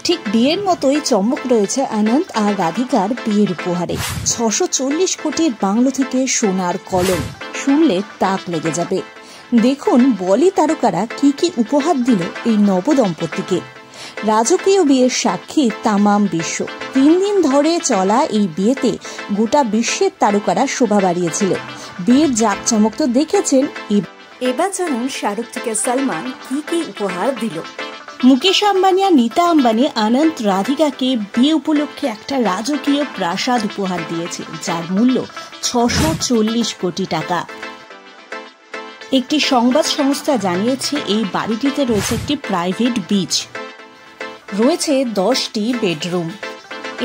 ঠিক বিয়ের মতোই চমক রয়েছে অনন্ত আর রাধিকার বিয়ের উপহারে। 640 কোটির বাংলো থেকে সোনার কলম, শুনলে তাক লেগে যাবে। দেখুন বলি তারকারা কি কি উপহার দিল এই নবদম্পতিকে। রাজকীয় বিয়ের সাক্ষী তামাম বিশ্ব। 3 দিন ধরে চলা এই বিয়েতে গোটা বিশ্বের তারকারা শোভা বাড়িয়েছিল। বিয়ের জাঁকজমক তো দেখেছেন, এবার জানুন শাহরুখ থেকে সালমান কি কি উপহার দিল। মুকেশ আম্বানি আর নীতা আম্বানি অনন্ত রাধিকাকে বিয়ে উপলক্ষে একটা রাজকীয় প্রাসাদ উপহার দিয়েছে, যার মূল্য 640 কোটি টাকা। একটি সংবাদ সংস্থা জানিয়েছে এই বাড়িটিতে রয়েছে একটি প্রাইভেট বিচ, রয়েছে 10টি বেডরুম।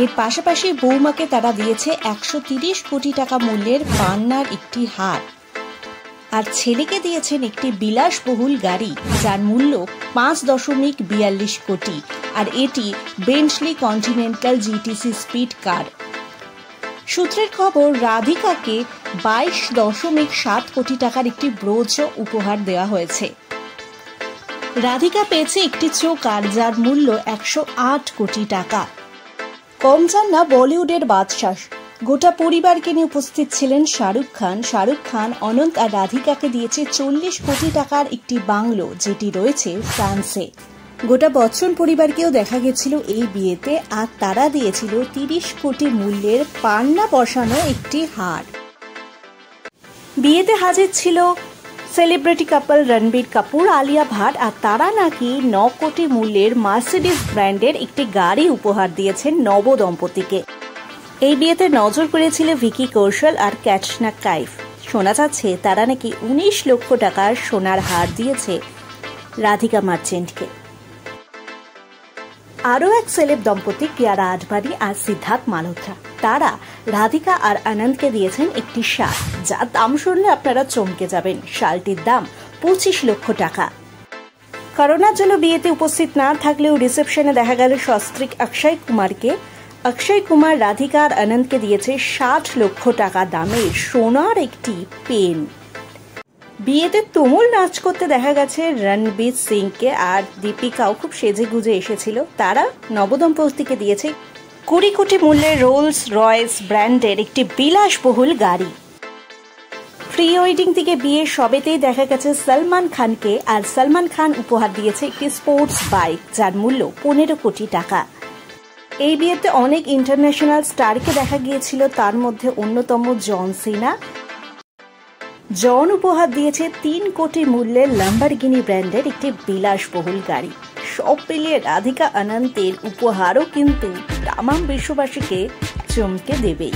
এর পাশাপাশি বৌমাকে তারা দিয়েছে 130 কোটি টাকা মূল্যের পান্নার একটি হার, আর ছেলেকে দিয়েছেন একটি বিলাসবহুল গাড়ি যার মূল্য 5.42 কোটি, আর এটি বেন্টলি কন্টিনেন্টাল জিটিসি স্পিড কার। সূত্রের খবর, রাধিকাকে 22.7 কোটি টাকার একটি ব্রোচ উপহার দেওয়া হয়েছে। রাধিকা পেয়েছে একটি চোকার যার মূল্য 108 কোটি টাকা। কম যান না বলিউডের বাদশাহ। গোটা পরিবারকে নিয়ে উপস্থিত ছিলেন শাহরুখ খান অনন্ত আর রাধিকাকে দিয়েছে 40 কোটি টাকার একটি বাংলো, যেটি রয়েছে ফ্রান্সে। গোটা বচ্চন পরিবারকেও দেখা গেছিল এই বিয়েতে, আর তারা দিয়েছিল 30 কোটি মূল্যের পান্না বসানো একটি হার। বিয়েতে হাজির ছিল সেলিব্রিটি কাপল রণবীর কাপুর, আলিয়া ভাট, আর তারা নাকি 9 কোটি মূল্যের মার্সিডিজ ব্র্যান্ডের একটি গাড়ি উপহার দিয়েছেন নবদম্পতিকে। এই বিয়েতে নজর করেছিল ভিকি কৌশল আর ক্যাটরিনা কাইফ। শোনা যাচ্ছে তারা নাকি 19 লক্ষ টাকার সোনার হার দিয়েছে রাধিকা মার্চেন্টকে। আরও এক সেলেব দম্পতি কিয়ারা আডবাণী আর সিদ্ধার্থ মালহোত্রা, তারা রাধিকা আর অনন্তকে দিয়েছেন একটি শাল, যার দাম শুনলে আপনারা চমকে যাবেন। শালটির দাম 25 লক্ষ টাকা। করোনার জন্য বিয়েতে উপস্থিত না থাকলেও রিসেপশনে দেখা গেল সস্ত্রীক অক্ষয় কুমারকে। অক্ষয় কুমার রাধিকা আর অনন্তকে দিয়েছে 60 লক্ষ টাকা দামের সোনার একটি পেন। বিয়েতে তুমুল নাচ করতে দেখা গেছে রণবীর সিংকে, আর দীপিকাও খুব সেজে গুজে এসেছিল। তারা নবদম্পতিকে দিয়েছে 20 কোটি মূল্যের রোলস রয়েস ব্র্যান্ডের একটি বিলাসবহুল গাড়ি। প্রি ওয়েডিং থেকে বিয়ে সবেতেই দেখা গেছে সলমান খানকে, আর সলমান খান উপহার দিয়েছে একটি স্পোর্টস বাইক যার মূল্য 15 কোটি টাকা। এই বিয়েতে অনেক ইন্টারন্যাশনাল স্টারকে দেখা গিয়েছিল, তার মধ্যে অন্যতম জন সিনা। জন উপহার দিয়েছে 3 কোটি মূল্যের ল্যাম্বরগিনি ব্র্যান্ডের একটি বিলাসবহুল গাড়ি। সব মিলিয়ে রাধিকা অনন্তের উপহারও কিন্তু তামাম বিশ্ববাসীকে চমকে দেবেই।